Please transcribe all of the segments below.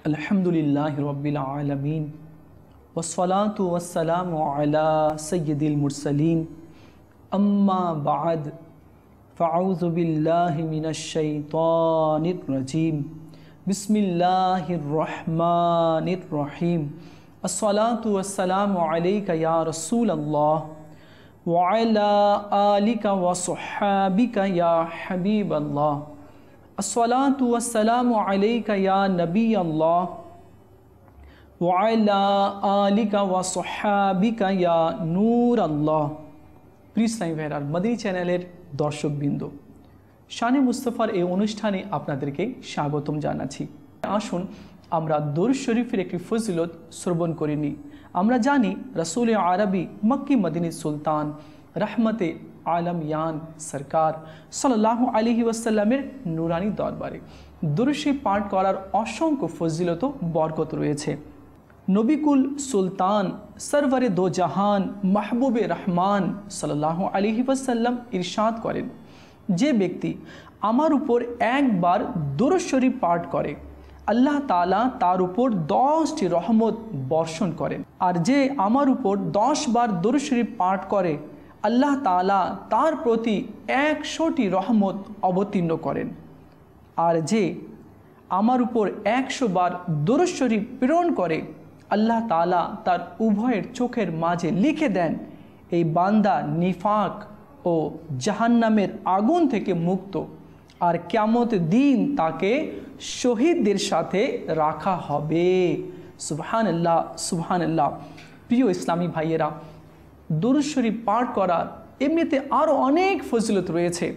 अल्हम्दुलिल्लाहि रब्बिल आलमीन वस्सलातु वस्सलामु अला सय्यिदिल मुरसलीन अम्मा बाद फ़अऊज़ु बिल्लाहि मिनश शैतानिर रजीम बिस्मिल्लाहिर रहमानिर रहीम अस्सलातु वस्सलामु अलैका या रसूलल्लाह व अला आलिका व सुहाबिका या हबीबल्लाह अस्सलातु वस्सलामु अलैका या नबी अल्लाह व अला आलिका व सुहाबिका या नूर अल्लाह। प्रिय इस्लामी भाइरा, मदनी चैनेलेर दर्शकबृंद, शाने मुस्तफार এই অনুষ্ঠানে আপনাদেরকে স্বাগতম জানাচ্ছি। আসুন আমরা দরুদ শরীফের একটি ফজিলত শ্রবণ করে নিই। আমরা জানি রাসূল আরবি মক্কি মদিনী সুলতান रहमते आलम यान सरकार सल्लल्लाहु अलैहि वसल्लमेर नुरानी दरबारे दुरूद शरीफ पाठ करार असंख्य फजिलत ओ बरकत रयेछे। नबीकुल सुल्तान सरवरे दो जहान महबूबे रहमान सल्लल्लाहु अलैहि वसल्लम इरशाद करें, जे व्यक्ति आमार ऊपर एक बार दुरूद शरीफ पाठ करे अल्लाह ताला तार ऊपर 10टी रहमत बर्षण करें, और जे आमार ऊपर 10 बार दुरूद शरीफ पाठ करे अल्लाह ताला तार प्रति 100टी रहमत अवतीर्ण करें, और जे आमार ऊपर 100 बार दुरूद शरीफ प्रेरण करे अल्लाह ताला तार उभयेर चोखेर माझे लिखे दें ए बान्दा निफाक ओ जहान्नामेर आगुन थेके मुक्त, और कियामतेर दिन ताके शहीददेर साथे राखा हबे। सुबहानाल्लाह सुबहानाल्लाह। प्रिय इस्लामी भाइयेरा, दुरूद शरीफ पाठ करार एमनिते आरो अनेक फजिलत रयेछे।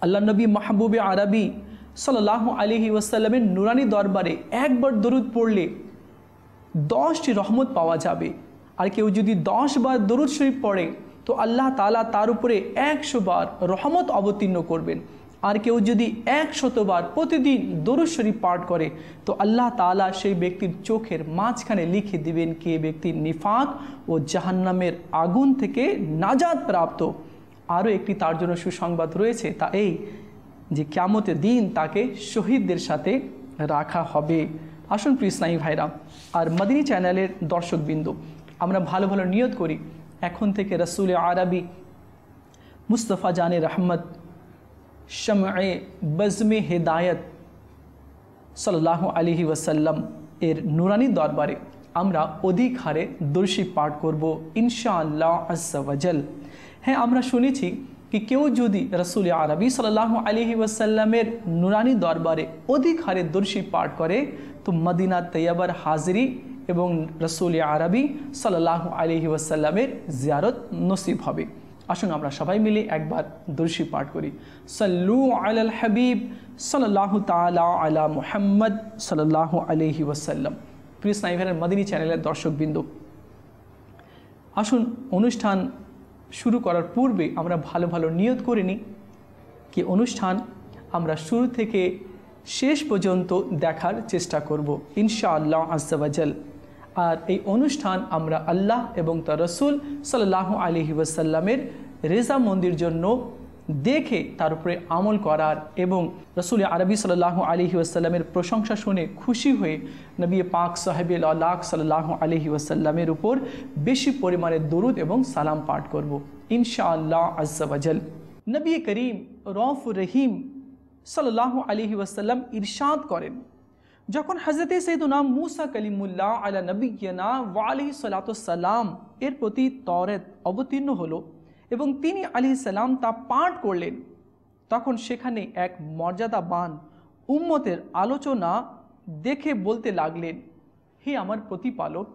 अल्लाह नबी महबूबे आरबी सल्लल्लाहु अलैहि वसल्लमेर नुरानी दरबारे एक बार दुरूद पढ़ले 10टी रहमत पावा जाबे, और केउ यदि 10 बार दुरूद शरीफ पढ़े तो अल्लाह ताला तार उपरे 100 बार रहमत अवतीर्ण करबेन, और केउ यदि 100 बार प्रतिदिन दुरूद शरीफ पाठ करे तो अल्लाह ताला सेई व्यक्तिर चोखेर माझखाने लिखे दिबेन कि ए व्यक्ति निफाक ओ जहान्नामेर आगुन थेके नाजात प्राप्त। आरो एकटी तार जोन्नो सुसंबाद रयेछे, ता एई जे कियामतेर दिन ताके शहीददेर साथे राखा हबे। आसुन प्रिय इस्लामी भाइरा और मदनी चैनेलेर दर्शकबृंद, आमरा भालो भालो नियत करी एखन थेके रसूल आरबी मुस्तफा जाने रहमत शमए बज़्मे हिदायत सल्लल्लाहु अलैहि वसल्लम एर नुरानी दरबारे आमरा अधिक हारे दुरूद शरीफ पाठ करब इंशाअल्लाह अज़्ज़ा वजल। हाँ, आमरा शुनेछि कि केउ यदि रसूल आरबी सल्लल्लाहु अलैहि वसल्लमेर नुरानी दरबारे अधिक हारे दुरूद शरीफ पाठ करे तो मदीना तैयबार हाजिरी एवं रसूल आरबी सल्लल्लाहु अलैहि वसल्लमेर जियारत नसीब हबे। आसुन आमरा सबाई मिले एक बार दुरूद शरीफ पाठ करी। सल्लु अलाल हबीब सल्लल्लाहु ताला अला मुहम्मद सल्लल्लाहु अलैहि वसल्लम। प्रिय इस्लामी भाइरा, मदनी चैनेलेर दर्शकबृंद, आसुन अनुष्ठान शुरू करार पूर्वे आमरा भालो भालो नियत करे निई कि अनुष्ठान आमरा शुरू थेके शेष पर्यन्त देखार चेष्टा करब इंशाअल्लाह अज़्ज़ा वजल। और এই অনুষ্ঠান আমরা আল্লাহ এবং তার রাসূল সাল্লাল্লাহু আলাইহি ওয়াসাল্লামের রেজামন্দির জন্য দেখে তার উপরে আমল করার এবং রাসূল আরবি সাল্লাল্লাহু আলাইহি ওয়াসাল্লামের প্রশংসা শুনে খুশি হয়ে নবী পাক সাহেবে আল্লাহ সাল্লাল্লাহু আলাইহি ওয়াসাল্লামের উপর বেশি পরিমাণে দরুদ এবং সালাম পাঠ করব ইনশাআল্লাহ আযজা ওয়াজাল। নবী করিম রউফুর রহিম সাল্লাল্লাহু আলাইহি ওয়াসাল্লাম ইরশাদ করেন, যখন হযরতে সৈয়দনা মুসা কালিমুল্লাহ আলা নবিয়্যিনা ওয়া আলাইহিস সালাতু সালাম এর প্রতি তওরাত অবতীর্ণ হলো এবং তিনি আলাইহিস সালাম তা পাঠ করলেন, তখন সেখানে এক মর্যাদাবান উম্মতের আলোচনা দেখে বলতে লাগলেন, হে আমার প্রতিপালক,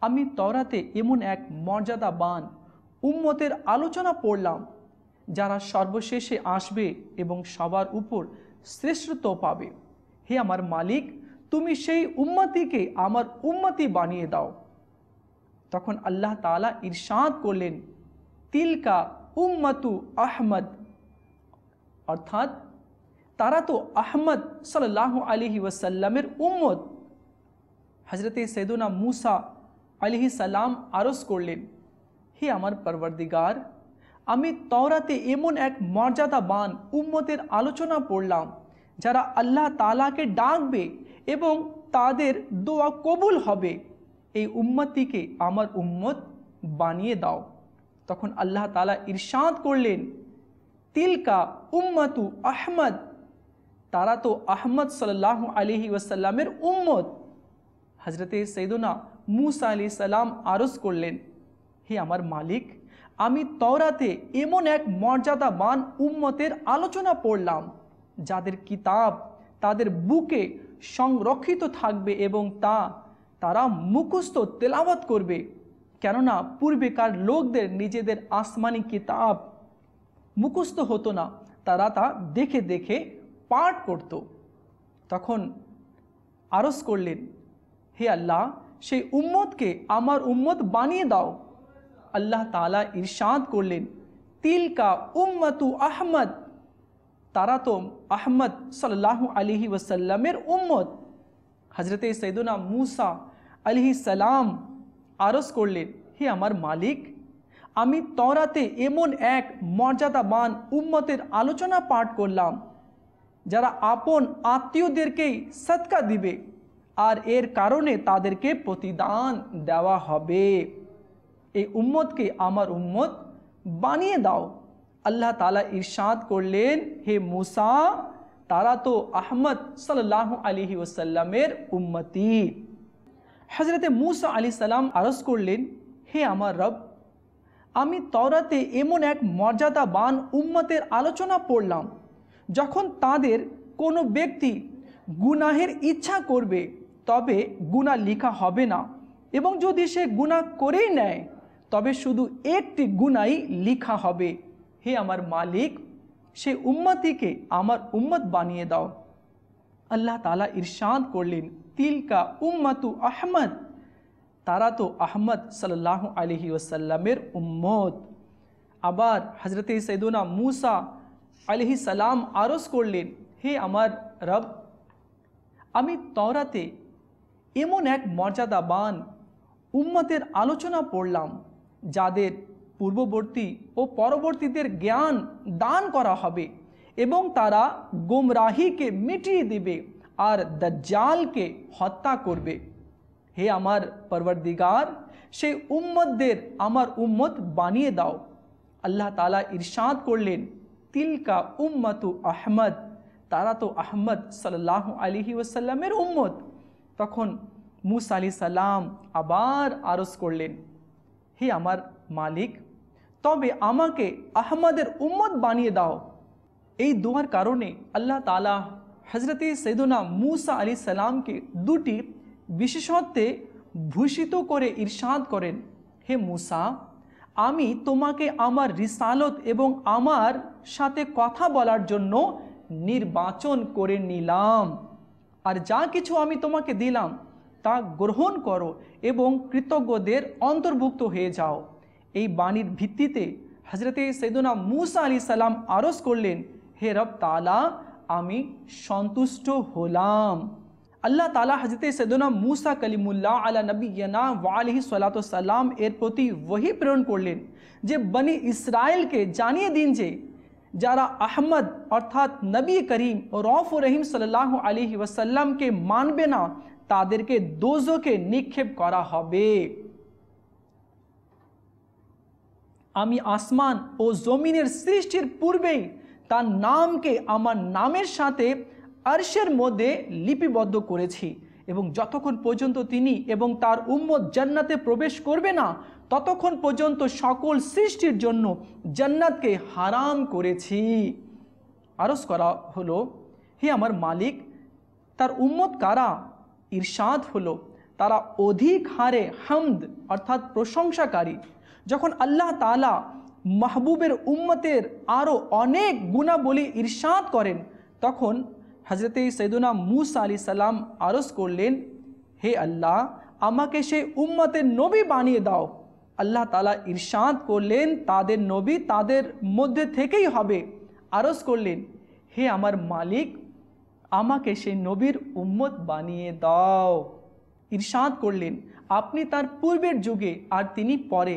আমি তওরাতে এমন এক মর্যাদাবান উম্মতের আলোচনা পড়লাম যারা সর্বশেষে আসবে এবং সবার উপর শ্রেষ্ঠত্ব পাবে। হে আমার মালিক, তুমি সেই উম্মতিকে আমার উম্মতি বানিয়ে দাও। তখন আল্লাহ তাআলা ইরশাদ করলেন, তিলকা উম্মতু আহমদ, অর্থাৎ তারা তো আহমদ সাল্লাল্লাহু আলাইহি ওয়াসাল্লামের উম্মত। হযরতে সৈয়দনা মুসা আলাইহিস সালাম আরজ করলেন, হে আমার পরওয়ারদিগার, আমি তওরাতে এমন এক মর্যাদাবান উম্মতের আলোচনা পড়লাম যারা আল্লাহ তাআলাকে ডাকবে এবং তাদের দোয়া কবুল হবে, এই উম্মতিকে আমার উম্মত বানিয়ে দাও। তখন আল্লাহ তাআলা ইরশাদ করলেন, তিলকা উম্মাতু আহমদ, তারা তো আহমদ সাল্লাল্লাহু আলাইহি ওয়াসাল্লামের উম্মত। হযরতে সৈয়দনা মূসা আলাইহিস সালাম আরজ করলেন, হে আমার মালিক, আমি তাওরাতে এমন এক মর্যাদাবান উম্মতের আলোচনা পড়লাম যাদের কিতাব তাদের বুকে সংরক্ষিত থাকবে এবং তারা মুখস্থ তেলাওয়াত করবে। কেননা পূর্বেকার লোকদের নিজেদের আসমানি কিতাব মুখস্থ হতো না, তারা তা দেখে দেখে পাঠ করত। তখন আরজ করলেন, হে আল্লাহ, সেই উম্মতকে আমার উম্মত বানিয়ে দাও। আল্লাহ তাআলা ইরশাদ করলেন, তিলকা উম্মাতু আহমদ, তারা তো আহমদ সাল্লাল্লাহু আলাইহি ওয়াসাল্লামের উম্মত। হযরতে সৈয়দনা মূসা আলাইহিস সালাম আরজ করলেন, হে আমার মালিক, আমি তাওরাতে এমন এক মর্যাদাবান উম্মতের আলোচনা পাঠ করলাম যারা আপন আত্মীয়দেরকেই সদকা দিবে আর এর কারণে তাদেরকে প্রতিদান দেওয়া হবে। এই উম্মতকে আমার উম্মত বানিয়ে দাও। আল্লাহ তাআলা ইরশাদ করলেন, হে মূসা, তারা তো আহমদ সাল্লাল্লাহু আলাইহি ওয়াসাল্লামের উম্মতি। হযরতে মূসা আলাইহিস সালাম আরজ করলেন, হে আমার রব, আমি তাওরাতে এমন এক মর্যাদাবান উম্মতের আলোচনা পড়লাম যখন তাদের কোনো ব্যক্তি গুনাহের ইচ্ছা করবে তবে গুনাহ লিখা হবে না, এবং যদি সে গুনাহ করেই নেয় তবে শুধু একটি গুনাহই লিখা হবে। হে আমার মালিক, সে উম্মতিকে আমার উম্মত বানিয়ে দাও। আল্লাহ তাআলা ইরশাদ করলেন, তিলকা উম্মাতু আহমদ, তারা তো আহমদ সাল্লাল্লাহু আলাইহি ওয়াসাল্লামের উম্মত। আবার হযরতে সৈয়দনা মূসা আলাইহিস সালাম আরজ করলেন, হে আমার রব, আমি তাওরাতে এমন এক মর্যাদাবান উম্মতের আলোচনা পড়লাম যাদের পূর্ববর্তী ও পরবর্তীদের জ্ঞান দান করা হবে এবং তারা গোমরাহিকে মিটিয়ে দিবে আর দাজ্জালকে হত্যা করবে। হে আমার পরওয়ারদিগার, সেই উম্মতদের আমার উম্মত বানিয়ে দাও। আল্লাহ তাআলা ইরশাদ করলেন, তিলকা উম্মাতু আহমদ, তারা তো আহমদ সাল্লাল্লাহু আলাইহি ওয়াসাল্লামের উম্মত। তখন মূসা আলাইহিস সালাম আবার আরজ করলেন, হে আমার মালিক, তবে আমাকে আহমদের উম্মত বানিয়ে দাও। এই দোয়ার কারণে আল্লাহ তাআলা হযরতে সৈয়দনা মূসা আলাইহিস সালামকে দুটি বিশেষত্বে ভূষিত করে ইরশাদ করেন, হে মূসা, আমি তোমাকে আমার রিসালত এবং আমার সাথে কথা বলার জন্য নির্বাচন করে নিলাম, আর যা কিছু আমি তোমাকে দিলাম তা গ্রহণ করো এবং কৃতজ্ঞদের অন্তর্ভুক্ত হয়ে যাও। এই বাণীর ভিত্তিতে হযরতে সৈয়দনা মূসা আলাইহিস সালাম আরজ করলেন, হে রব তাআলা, আমি সন্তুষ্ট হলাম। আল্লাহ তাআলা হযরতে সৈয়দনা মূসা কালিমুল্লাহ আলা নবিয়্যিনা ওয়া আলাইহি সাল্লাতু সাল্লাম এর প্রতি ওহী প্রেরণ করলেন যে বনি ইসরায়েলকে জানিয়ে দিন যে যারা আহমদ অর্থাৎ নবী করিম ও রউফ রহিম সাল্লাল্লাহু আলাইহি ওয়াসাল্লামকে মানবে না তাদেরকে দোজখে নিক্ষেপ করা হবে। আমি আসমান ও জমিনের সৃষ্টির পূর্বেই তার নামকে আমার নামের সাথে আরশের মধ্যে লিপিবদ্ধ করেছি এবং যতক্ষণ পর্যন্ত তিনি এবং তার উম্মত জান্নাতে প্রবেশ করবে না ততক্ষণ পর্যন্ত সকল সৃষ্টির জন্য জান্নাতকে হারাম করেছি। আরজ করা হলো, হে আমার মালিক, তার উম্মত কারা? ইরশাদ হলো, তারা অধিক হারে হামদ অর্থাৎ প্রশংসাকারী। যখন আল্লাহ তাআলা মাহবুবের উম্মতের আরও অনেক গুণাবলী ইরশাদ করেন তখন হযরতে সৈয়দনা মূসা আলাইহিস সালাম আরজ করলেন, হে আল্লাহ, আমাকে সেই উম্মতের নবী বানিয়ে দাও। আল্লাহ তাআলা ইরশাদ করলেন, তাদের নবী তাদের মধ্যে থেকেই হবে। আরজ করলেন, হে আমার মালিক, আমাকে সেই নবীর উম্মত বানিয়ে দাও। ইরশাদ করলেন, আপনি তার পূর্বের যুগে আর তিনি পরে,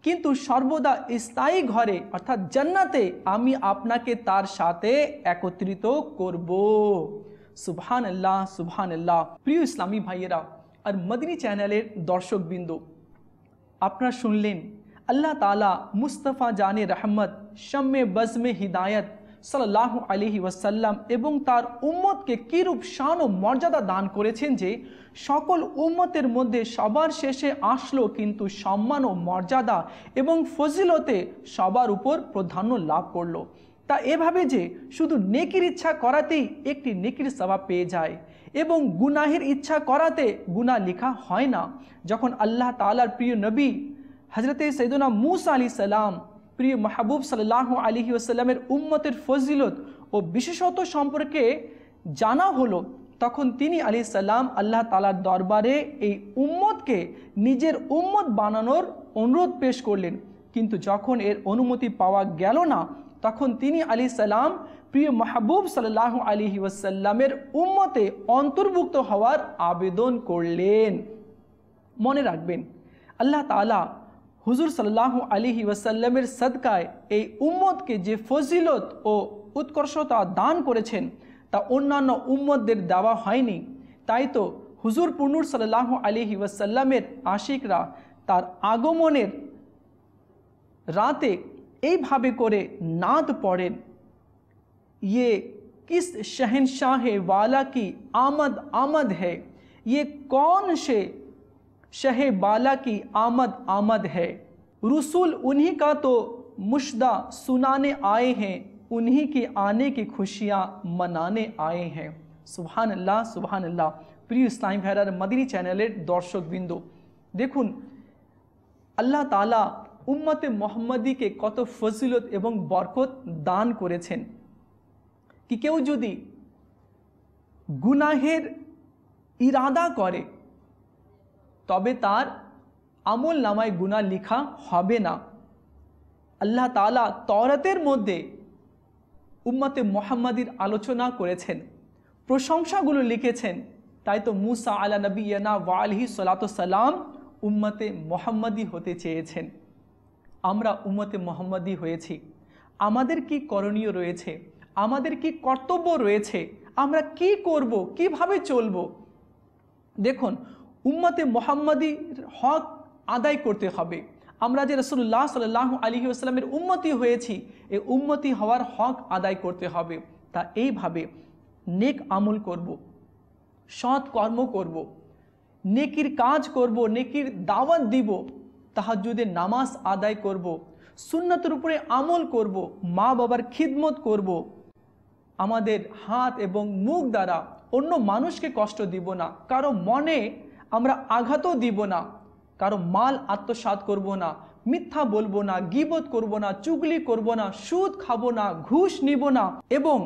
কিন্তু সর্বদা স্থায়ী ঘরে অর্থাৎ জান্নাতে আমি আপনাকে তার সাথে একত্রিত করব। সুবহানাল্লাহ সুবহানাল্লাহ। প্রিয় ইসলামী ভাইয়েরা আর মদিনী চ্যানেলের দর্শকবৃন্দ, আপনারা শুনলেন আল্লাহ তাআলা মুস্তাফা জানে রহমত শাম্মে বজমে হিদায়ত সাল্লাল্লাহু আলাইহি ওয়াসাল্লাম এবং তার উম্মতকে কীরূপ শান ও মর্যাদা দান করেছেন যে সকল উম্মতের মধ্যে সবার শেষে আসলো, কিন্তু সম্মান ও মর্যাদা এবং ফজিলতে সবার উপর প্রাধান্য লাভ করলো। তা এভাবে যে শুধু নেকির ইচ্ছা করাতেই একটি নেকির সওয়াব পেয়ে যায় এবং গুনাহের ইচ্ছা করাতে গুনাহ লেখা হয় না। যখন আল্লাহ তাআলার প্রিয় নবী হযরতে সৈয়দনা মূসা আলাইহিস সালাম প্রিয় মাহবুব সাল্লাল্লাহু আলাইহি ওয়াসাল্লামের উম্মতের ফজিলত ও বিশেষত্ব সম্পর্কে জানা হলো, তখন তিনি আলাইহিস সালাম আল্লাহ তাআলার দরবারে এই উম্মতকে নিজের উম্মত বানানোর অনুরোধ পেশ করলেন। কিন্তু যখন এর অনুমতি পাওয়া গেল না, তখন তিনি আলাইহিস সালাম প্রিয় মাহবুব সাল্লাল্লাহু আলাইহি ওয়াসাল্লামের উম্মতে অন্তর্ভুক্ত হওয়ার আবেদন করলেন। মনে রাখবেন, আল্লাহ তাআলা হুজুর সাল্লাল্লাহু আলাইহি ওয়াসাল্লামের সদকায় এই উম্মতকে যে ফজিলত ও উৎকর্ষতা দান করেছেন তা অন্যান্য উম্মতদের দেওয়া হয়নি। তাই তো হুজুর পুরনুর সাল্লাল্লাহু আলাইহি ওয়াসাল্লামের আশিকরা তার আগমনের রাতে এইভাবে করে নাদ পড়েন, ये किस शहनशाह वाला की आमद आमद है, ये कौन से शह बाला की आमद आमद है, रसूल उन्हीं का तो मुश्दा सुनाने आए हैं, उन्हीं के आने की खुशियाँ मनाने आए हैं। सुबहान अल्लाह सुबहान अल्लाह। प्रिय इस्लामी भाइरा मदनी चैनलेर दर्शकबृंद, देखुन আল্লাহ তাআলা উম্মতে মুহাম্মাদীকে কত ফজিলত এবং বরকত দান করেছেন कि কেউ যদি গুনাহের ইরাদা করে তবে তার আমল নামায় গুনাহ লেখা হবে না। আল্লাহ তাআলা তাওরাতের মধ্যে উম্মতে মুহাম্মাদীর আলোচনা করেছেন, প্রশংসাগুলো লিখেছেন। তাই তো মুসা আলা নবিয়্যিনা ওয়া আলাইহি সালাতু সালাম উম্মতে মুহাম্মাদী হতে চেয়েছেন। আমরা উম্মতে মুহাম্মাদী হয়েছি, আমাদের কি করণীয় রয়েছে, আমাদের কি কর্তব্য রয়েছে, আমরা কি করব, কিভাবে চলব। দেখুন, উম্মতে মুহাম্মাদীর হক আদায় করতে হবে। আমরা যে রাসূলুল্লাহ সাল্লাল্লাহু আলাইহি ওয়াসাল্লামের উম্মতি হয়েছি, এই উম্মতি হওয়ার হক আদায় করতে হবে। তা এইভাবে নেক আমল করব, সৎ কর্ম করব, নেকির কাজ করব, নেকির দাওয়াত দিব, তাহাজ্জুদের নামাজ আদায় করব, সুন্নতের উপরে আমল করব, মা বাবার খিদমত করব, আমাদের হাত এবং মুখ দ্বারা অন্য মানুষকে কষ্ট দিব না, কারো মনে আমরা আঘাতও দিব না, কারো মাল আত্মসাৎ করব না, মিথ্যা বলবো না, গীবত করব না, চুগলি করব না, সুদ খাবো না, ঘুষ নিব না এবং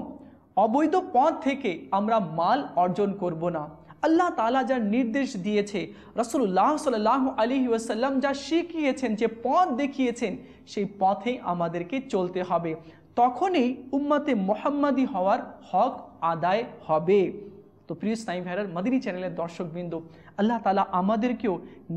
অবৈধ পথ থেকে আমরা মাল অর্জন করব না। আল্লাহ তাআলা যা নির্দেশ দিয়েছে, রাসূলুল্লাহ সাল্লাল্লাহু আলাইহি ওয়াসাল্লাম যা শিখিয়েছেন, যে পথ দেখিয়েছেন, সেই পথেই আমাদেরকে চলতে হবে। তখনই উম্মতে মুহাম্মাদী হওয়ার হক আদায় হবে। তো প্রিয় ইসলামী ভাইরার মদিনী চ্যানেলের দর্শকবৃন্দ, আল্লাহ তাআলা আমাদেরকেও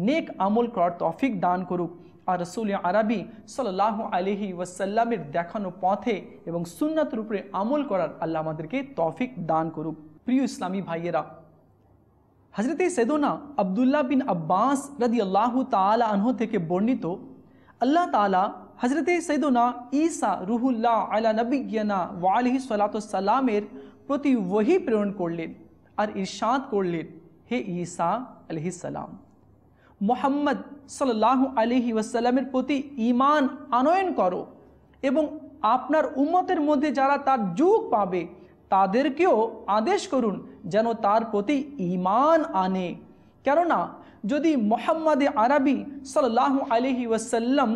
নেক আমল করার তৌফিক দান করুক আর রাসূল আরবি সাল্লাল্লাহু আলাইহি ওয়াসাল্লামের দেখানো পথে এবং সুন্নাতের উপরে আমল করার আল্লাহ আমাদেরকে তৌফিক দান করুক। প্রিয় ইসলামী ভাইয়েরা, হযরতে সৈয়দনা আব্দুল্লাহ বিন আব্বাস রাদিয়াল্লাহু তাআলা আনহু থেকে বর্ণিত, আল্লাহ তাআলা হযরতে সৈয়দনা ঈসা রুহুল্লাহ আলা নবিয়্যিনা ওয়া আলাইহি সালাতু সালামের প্রতি ওহী প্রেরণ করলেন আর ইরশাদ করলেন, হে ঈসা আলাইহিস সালাম, মুহাম্মদ সাল্লাল্লাহু আলাইহি ওয়াসাল্লামের প্রতি ঈমান আনয়ন করো এবং আপনার উম্মতের মধ্যে যারা তার যুগ পাবে তাদেরকেও আদেশ করুন যেন তার প্রতি ঈমান আনে। কেননা যদি মুহাম্মদ আরবি সাল্লাল্লাহু আলাইহি ওয়াসাল্লাম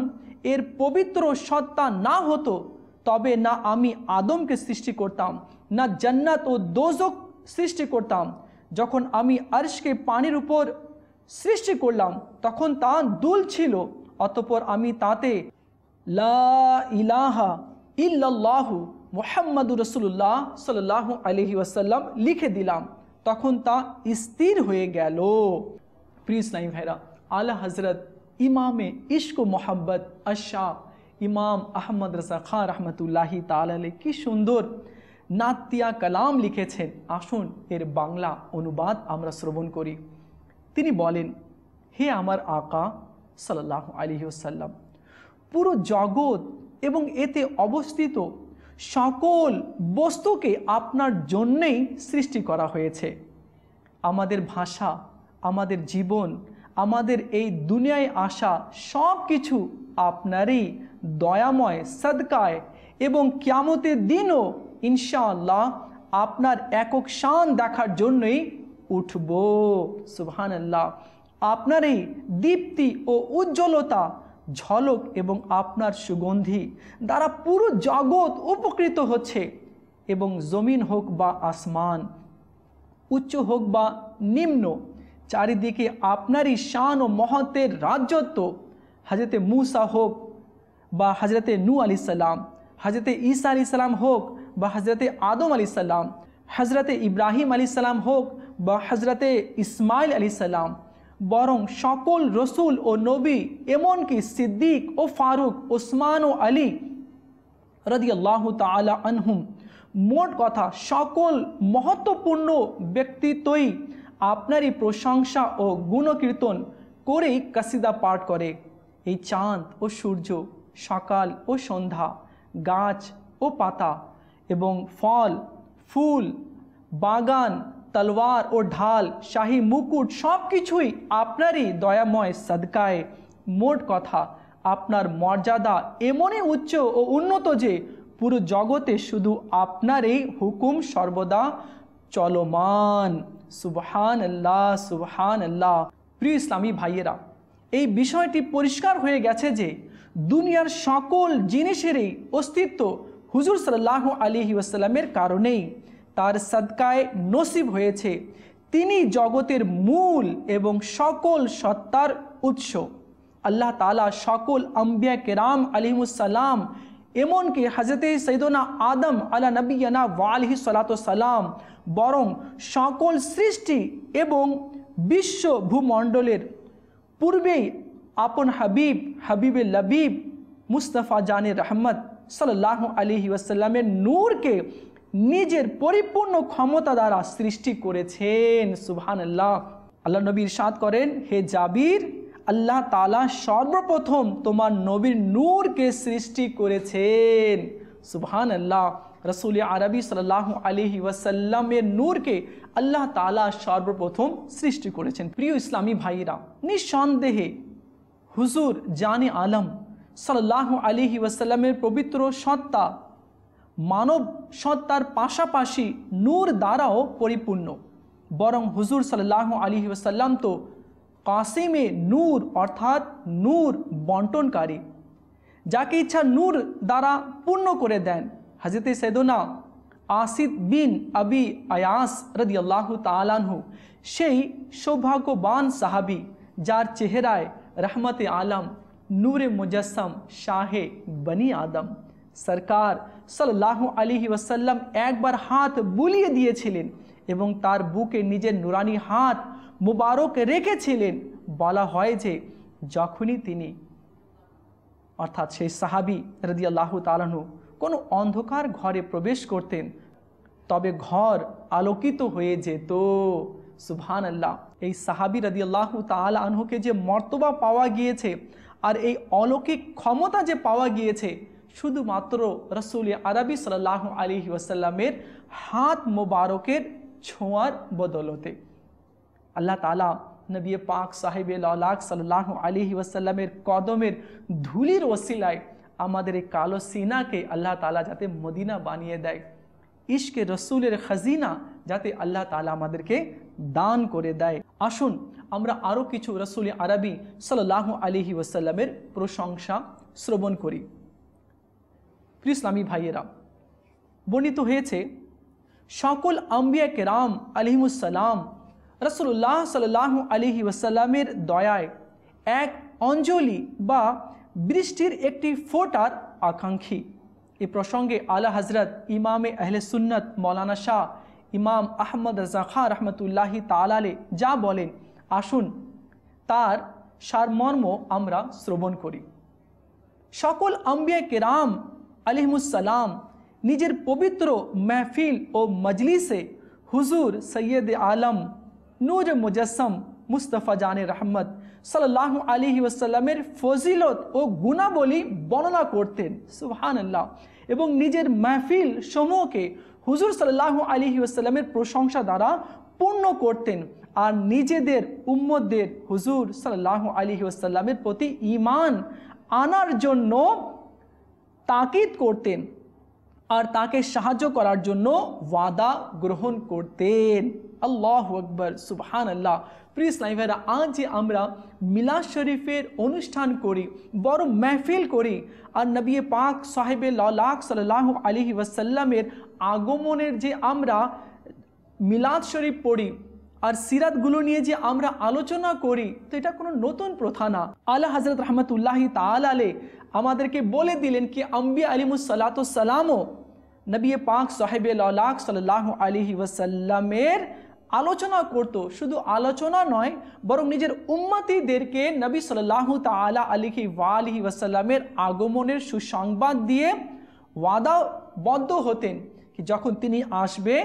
এর পবিত্র সত্তা না হতো, তবে না আমি আদমকে সৃষ্টি করতাম, না জান্নাত ও দোজখ সৃষ্টি করতাম। যখন আমি আরশকে পানির উপর সৃষ্টি করলাম তখন তা দুল ছিল, অতঃপর আমি তাতে লা ইলাহা ইল্লাল্লাহু মুহাম্মাদুর রাসূলুল্লাহ সাল্লাল্লাহু আলাইহি ওয়াসাল্লাম লিখে দিলাম, তখন তা স্থির হয়ে গেল। প্রিয় ইসলামী ভাইরা, আলা হযরত ইমামে ইশক ও মোহাব্বত আশা ইমাম আহমদ রজা খান রহমতুল্লাহি তাআলা আলাইহি কি সুন্দর নাতিয়া কালাম লিখেছেন। আসুন এর বাংলা অনুবাদ আমরা শ্রবণ করি। তিনি বলেন, হে আমার আকা সাল্লাল্লাহু আলাইহি ওয়াসাল্লাম, পুরো জগৎ এবং এতে অবস্থিত সকল বস্তুকে আপনার জন্যেই সৃষ্টি করা হয়েছে। আমাদের ভাষা, আমাদের জীবন, আমাদের এই দুনিয়ায় আসা সব কিছু আপনারই দয়াময় সদকায় এবং কিয়ামতের দিনও ইনশাআল্লাহ আপনার একক শান দেখার জন্যই উঠব। সুবহানাল্লাহ। আপনার এই দীপ্তি ও উজ্জ্বলতা, ঝলক এবং আপনার সুগন্ধি দ্বারা পুরো জগৎ উপকৃত হচ্ছে, এবং জমিন হোক বা আসমান, উচ্চ হোক বা নিম্ন, চারিদিকে আপনারই শান ও মহতের রাজত্ব। হজরতে মুসা হোক বা হজরতে নূহ আলাইহিস সালাম, হজরতে ঈসা আলাইহিস সালাম হোক বা হজরতে আদম আলাইহিস সালাম, হজরতে ইব্রাহিম আলাইহিস সালাম হোক বা হজরতে ইসমাইল আলাইহিস সালাম, বরং সকল রসুল ও নবী, এমনকি সিদ্দিক ও ফারুক, ওসমান ও আলী রাদিয়াল্লাহু তাআলা আনহুম, মোট কথা সকল মহত্বপূর্ণ ব্যক্তিত্বই আপনারই প্রশংসা ও গুণকীর্তন করেই কাসিদা পাঠ করে। এই চাঁদ ও সূর্য, সকাল ও সন্ধ্যা, গাছ ও পাতা এবং ফল ফুল, বাগান, তলোয়ার ও ঢাল, শাহী মুকুট সব কিছুই আপনারই দয়াময় সদকায়। মোট কথা আপনার মর্যাদা এমনই উচ্চ ও উন্নত যে পুরো জগতে শুধু আপনারই হুকুম সর্বদা চলমান। সুবহানাল্লাহ, সুবহানাল্লাহ। প্রিয় ইসলামী ভাইয়েরা, এই বিষয়টি পরিষ্কার হয়ে গেছে যে দুনিয়ার সকল জিনিসেরই অস্তিত্ব হুজুর সাল্লাল্লাহু আলাইহি ওয়াসাল্লামের কারণেই, তার সদকায় নসিব হয়েছে। তিনি জগতের মূল এবং সকল সত্তার উৎস। আল্লাহ তাআলা সকল আম্বিয়া কেরাম আলাইহিমুসসালাম, এমনকি হযরতে সাইয়্যিদুনা আদম আলা নবিয়্যিনা ওয়া আলাইহি সালাতু সালাম, বরং সকল সৃষ্টি এবং বিশ্ব ভূমণ্ডলের পূর্বেই আপন হাবিব, হাবিবে লবিব, মুস্তাফা জানে রহমত সাল্লাল্লাহু আলাইহি ওয়াসাল্লামের নূরকে নিজের পরিপূর্ণ ক্ষমতা দ্বারা সৃষ্টি করেছেন। সুবহানাল্লাহ। আল্লাহ নবী ইরশাদ করেন, হে জাবির, আল্লাহ তাআলা সর্বপ্রথম তোমার নবীর নূরকে সৃষ্টি করেছেন। সুবহানাল্লাহ। রাসূল আরবি সাল্লাল্লাহু আলাইহি ওয়াসাল্লামের নূরকে আল্লাহ তাআলা সর্বপ্রথম সৃষ্টি করেছেন। প্রিয় ইসলামী ভাইরা, নিঃসন্দেহে হুজুর জানে আলম সাল্লাল্লাহু আলাইহি ওয়াসাল্লামের পবিত্র সত্তা মানব সত্তার পাশাপাশি নূর দ্বারাও পরিপূর্ণ। বরং হুজুর সাল্লাল্লাহু আলাইহি ওয়াসাল্লাম তো কাসিমে নূর, অর্থাৎ নূর বন্টনকারী, যাকে ইচ্ছা নূর দ্বারা পূর্ণ করে দেন। হযরতে সাইয়্যিদুনা আসিদ বিন আবি আয়াস রাদিয়াল্লাহু তাআলা আনহু সেই সৌভাগ্যবান সাহাবী, যার চেহারায় রহমতে আলম, নূরে মুজাসসাম, শাহে বনি আদম সরকার সাল্লাল্লাহু আলাইহি ওয়াসাল্লাম একবার হাত বুলিয়ে দিয়েছিলেন এবং তার বুকে নিজের নুরানি হাত মুবারক রেখেছিলেন। বলা হয় যে যখনই তিনি, অর্থাৎ সেই সাহাবী রাদিয়াল্লাহু তাআলা আনহু, কোনো অন্ধকার ঘরে প্রবেশ করতেন, তবে ঘর আলোকিত হয়ে যেত। সুবহানাল্লাহ। এই সাহাবী রাদিয়াল্লাহু তাআলা আনহুকে যে মর্তবা পাওয়া গিয়েছে আর এই অলৌকিক ক্ষমতা যে পাওয়া গিয়েছে, শুধুমাত্র রাসূল আরবি সাল্লাল্লাহু আলাইহি ওয়াসাল্লামের হাত মোবারকের ছোঁয়ার বদলতে। আল্লাহ তাআলা নবী পাক সাহেবে লালাক সাল্লাল্লাহু আলাইহি ওয়াসাল্লামের কদমের ধুলির ওসিলায় আমাদের এই কালো সিনাকে আল্লাহ তাআলা যাতে মদিনা বানিয়ে দেয়, ইশকে রসুলের খাজিনা যাতে আল্লাহ তাআলা আমাদেরকে দান করে দেয়। আসুন আমরা আরও কিছু রাসূল আরবি সাল্লাল্লাহু আলাইহি ওয়াসাল্লামের প্রশংসা শ্রবণ করি। প্রিয় ইসলামী ভাইয়েরা, বর্ণিত হয়েছে সকল আম্বিয়া কেরাম আলাইহিমুসসালাম রাসূলুল্লাহ সাল্লাল্লাহু আলাইহি ওয়াসাল্লামের দয়ায় এক অঞ্জলি বা বৃষ্টির একটি ফোঁটার আকাঙ্ক্ষী। এই প্রসঙ্গে আলা হজরত ইমামে আহলে সুন্নত মৌলানা শাহ ইমাম আহমদ রাজা খাঁ রহমতুল্লাহি তাআলা আলাইহি যা বলেন, আসুন তার সারমর্ম আমরা শ্রবণ করি। সকল আম্বিয়া কেরাম আলাইহিমুসসালাম নিজের পবিত্র महफिल ও মজলিসে হুজুর সৈয়দ আলম নূর মুজসম মুস্তফা জানে রহমত সাল্লাল্লাহু আলাইহি ওয়াসাল্লামের ফজিলত ও গুণাবলী বর্ণনা করতেন সুবহানাল্লাহ এবং নিজের महफिल সমূহকে হুজুর সাল্লাল্লাহু আলাইহি ওয়াসাল্লামের প্রশংসা দ্বারা পূর্ণ করতেন আর নিজেদের উম্মতদের হুজুর সাল্লাল্লাহু আলাইহি ওয়াসাল্লামের প্রতি ঈমান আনার জন্য তাকিদ করতেন আর তাকে সাহায্য করার জন্য ওয়াদা গ্রহণ করতেন। আল্লাহু আকবার, সুবহানাল্লাহ। প্রিয় ইসলামী ভাইরা, আজ যে আমরা মিলাদ শরীফের অনুষ্ঠান করি, বড় महफिल করি আর নবী পাক সাহেবে লালাক সাল্লাল্লাহু আলাইহি ওয়াসাল্লামের আগমনের যে আমরা মিলাদ শরীফ পড়ি আর সিরাতগুলো নিয়ে যে আমরা আলোচনা করি, তো এটা কোনো নতুন প্রথা না। আলা হযরত রহমতুল্লাহি তাআলা আলাইহি আমাদেরকে বলে দিলেন কি আম্বিয়া আলাইহিমুস সালামও নবী পাক সাহেবে লালাক সাল্লাল্লাহু আলাইহি ওয়াসাল্লামের আলোচনা করতো। শুধু আলোচনা নয়, বরং নিজের উম্মতিদেরকে নবী সাল্লাল্লাহু তাআলা আলাইহি ওয়াসাল্লামের আগমনের সুসংবাদ দিয়ে ওয়াদাবদ্ধ হতেন কি যখন তিনি আসবে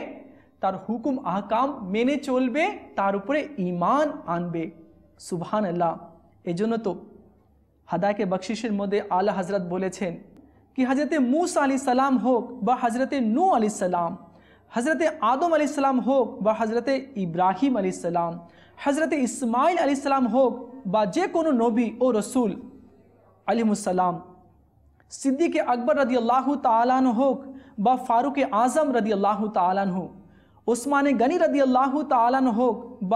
তার হুকুম আহকাম মেনে চলবে, তার উপরে ঈমান আনবে। সুবহানাল্লাহ। এজন্য তো হাদায়াকে বখশিশের মধ্যে আলা হযরত বলেছেন कि हज़रत मूसा अलैहिस्सलाम हो व हज़रत नूह अलैहिस्सलाम, हज़रत आदम अलैहिस्सलाम हो व हज़रत इब्राहिम अलैहिस्सलाम, हज़रत इस्माइल अलैहिस्सलाम हो व जे कोनो नबी ओ रसूल अलैहिस्सलाम, सिद्दीक़ अकबर रदियल्लाहु ताला अन्हु हो व फारूक आज़म रदियल्लाहु ताला अन्हु, उस्मान गनी रदियल्लाहु ताला अन्हु हो व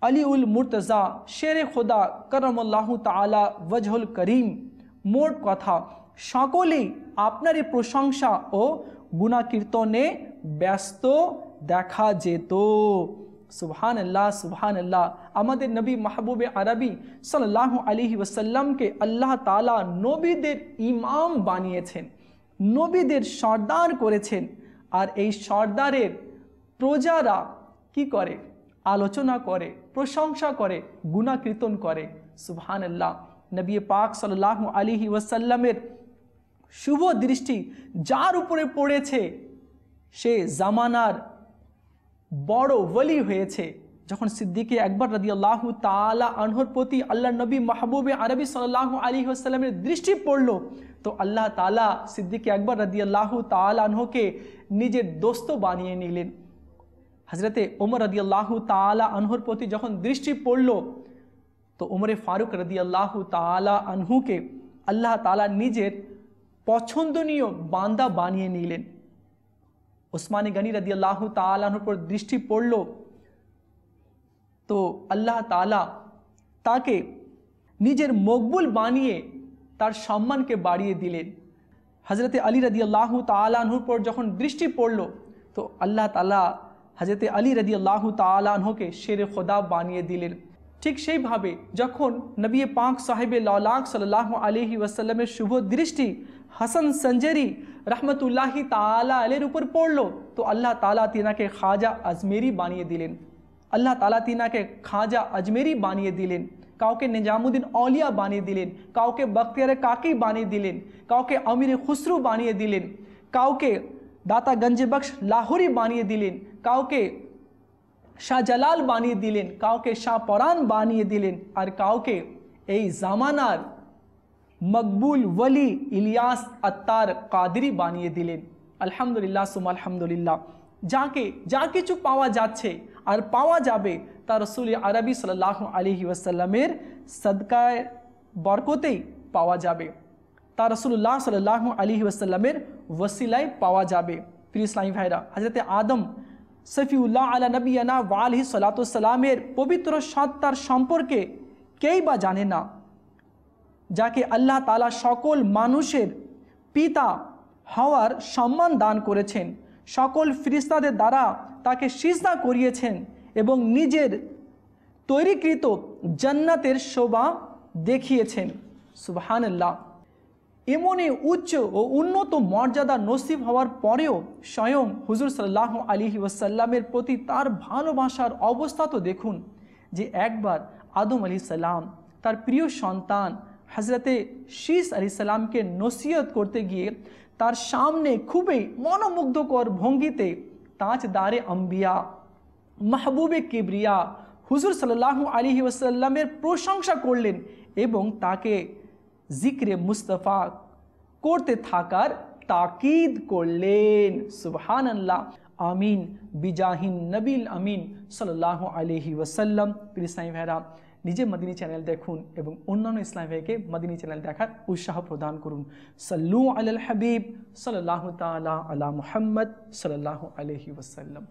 अली उल मुर्तज़ा शेर खुदा करमल्लाहु ताला वजहुल करीम, मोट कथा সকলেই আপনারই প্রশংসা ও গুণাকীর্তনে ব্যস্ত দেখা যেত। সুবহানাল্লাহ, সুবহানাল্লাহ। আমাদের নবী মাহবুবে আরবি সাল্লাল্লাহু আলাইহি ওয়াসাল্লামকে আল্লাহ তাআলা নবীদের ইমাম বানিয়েছেন, নবীদের সর্দার করেছেন। আর এই সর্দারের প্রজারা কি করে? আলোচনা করে, প্রশংসা করে, গুণাকীর্তন করে। সুবহানাল্লাহ। নবী পাক সাল্লাল্লাহু আলাইহি ওয়াসাল্লামের শুভ দৃষ্টি যার উপরে পড়েছে সে জামানার বড় ওলি হয়েছে। যখন সিদ্দিক আকবর রাদিয়াল্লাহু তাআলা আনহুর প্রতি আল্লাহর নবী মাহবুবে আরবি সাল্লাল্লাহু আলাইহি ওয়াসাল্লামের দৃষ্টি পড়ল, তো আল্লাহ তাআলা সিদ্দিক আকবর রাদিয়াল্লাহু তাআলা আনহুকে নিজের দোস্ত বানিয়ে নিলেন। হযরতে ওমর রাদিয়াল্লাহু তাআলা আনহুর প্রতি যখন দৃষ্টি পড়ল, তো ওমরে ফারুক রাদিয়াল্লাহু তাআলা আনহুকে আল্লাহ তাআলা নিজের পছন্দনীয় বান্দা বানিয়ে নিলেন। ওসমানে গনি রাদিয়াল্লাহু তাআলা আনহুর উপর দৃষ্টি পড়ল, তো আল্লাহ তাআলা তাকে নিজের মকবুল বানিয়ে তার সম্মানকে বাড়িয়ে দিলেন। হযরতে আলী রাদিয়াল্লাহু তাআলা আনহুর উপর যখন দৃষ্টি পড়ল, তো আল্লাহ তাআলা হযরতে আলী রাদিয়াল্লাহু তাআলা আনহুকে শেরে খোদা বানিয়ে দিলেন। ঠিক সেইভাবে যখন নবী পাক সাহেবে লালাক সাল্লাল্লাহু আলাইহি ওয়াসাল্লামের শুভ দৃষ্টি হাসান সঞ্জরি রহমতুল্লাহি তাআলা আলাইহির উপর পড়ল, তো আল্লাহ তাআলা তিনাকে খাজা আজমেরি বানিয়ে দিলেন। আল্লাহ তাআলা তিনাকে খাজা আজমেরি বানিয়ে দিলেন। কাউকে নিজামুদ্দিন আউলিয়া বানিয়ে দিলেন, কাউকে বখতিয়ারে কাকি বানিয়ে দিলেন, কাউকে আমির খুসরু বানিয়ে দিলেন, কাউকে দাতা গঞ্জ বখশ লাহোরি বানিয়ে দিলেন, কাউকে শাহজালাল বানিয়ে দিলেন, কাউকে শাহ পরান বানিয়ে দিলেন, আর কাউকে এই জামানার মকবুল ওলি ইলিয়াস আত্তার কাদরি বানিয়ে দিলেন। আলহামদুলিল্লাহ সুম্মা আলহামদুলিল্লাহ। যাকে যা কিছু পাওয়া যাচ্ছে আর পাওয়া যাবে তা রাসূল আরবি সাল্লাল্লাহু আলাইহি ওয়াসাল্লামের সদকায়ে বরকতেই পাওয়া যাবে, তা রাসূলুল্লাহ সাল্লাল্লাহু আলাইহি ওয়াসাল্লামের ওসিলায় পাওয়া যাবে। প্রিয় ইসলামী ভাইরা, হযরতে আদম সফিউল্লাহ আলা নবিয়ানা ওয়া আলাইহি সাল্লাতু সালামের পবিত্র সত্তার সম্পর্কে কেই বা জানে না, যাকে আল্লাহ তাআলা সকল মানুষের পিতা হওয়ার সম্মান দান করেছেন, সকল ফেরেশতাদের দ্বারা তাকে সিজদা করিয়েছেন এবং নিজের তৈরিকৃত জান্নাতের শোভা দেখিয়েছেন। সুবহানাল্লাহ। এমনই উচ্চ ও উন্নত মর্যাদা নসিব হওয়ার পরেও স্বয়ং হুজুর সাল্লাল্লাহু আলাইহি ওয়াসাল্লামের প্রতি তার ভালোবাসার অবস্থা তো দেখুন, যে একবার আদম আলাইহিস সালাম তার প্রিয় সন্তান হযরতে শীস আলাইহিস সালামকে নসিহত করতে গিয়ে তার সামনে খুবই মনোমুগ্ধকর ভঙ্গিতে তাজদারে আম্বিয়া মাহবুবে কিবরিয়া হুজুর সাল্লাল্লাহু আলাইহি ওয়াসাল্লামের প্রশংসা করলেন এবং তাকে জিক্রে মুস্তাফা করতে থাকার তাকিদ করলেন। সুবহানাল্লাহ। আমিন বিজাহিন নবিল আমিন সাল্লাল্লাহু আলাইহি ওয়াসাল্লাম। প্রিয় ইসলামী ভাইরা, নিজে মদিনী চ্যানেল দেখুন এবং অন্যান্য ইসলামী ভাইকে মদিনী চ্যানেল দেখার উৎসাহ প্রদান করুন। সাল্লু আলাল হাবিব সাল্লাল্লাহু তাআলা আলা মুহাম্মদ সাল্লাল্লাহু আলাইহি ওয়াসাল্লাম।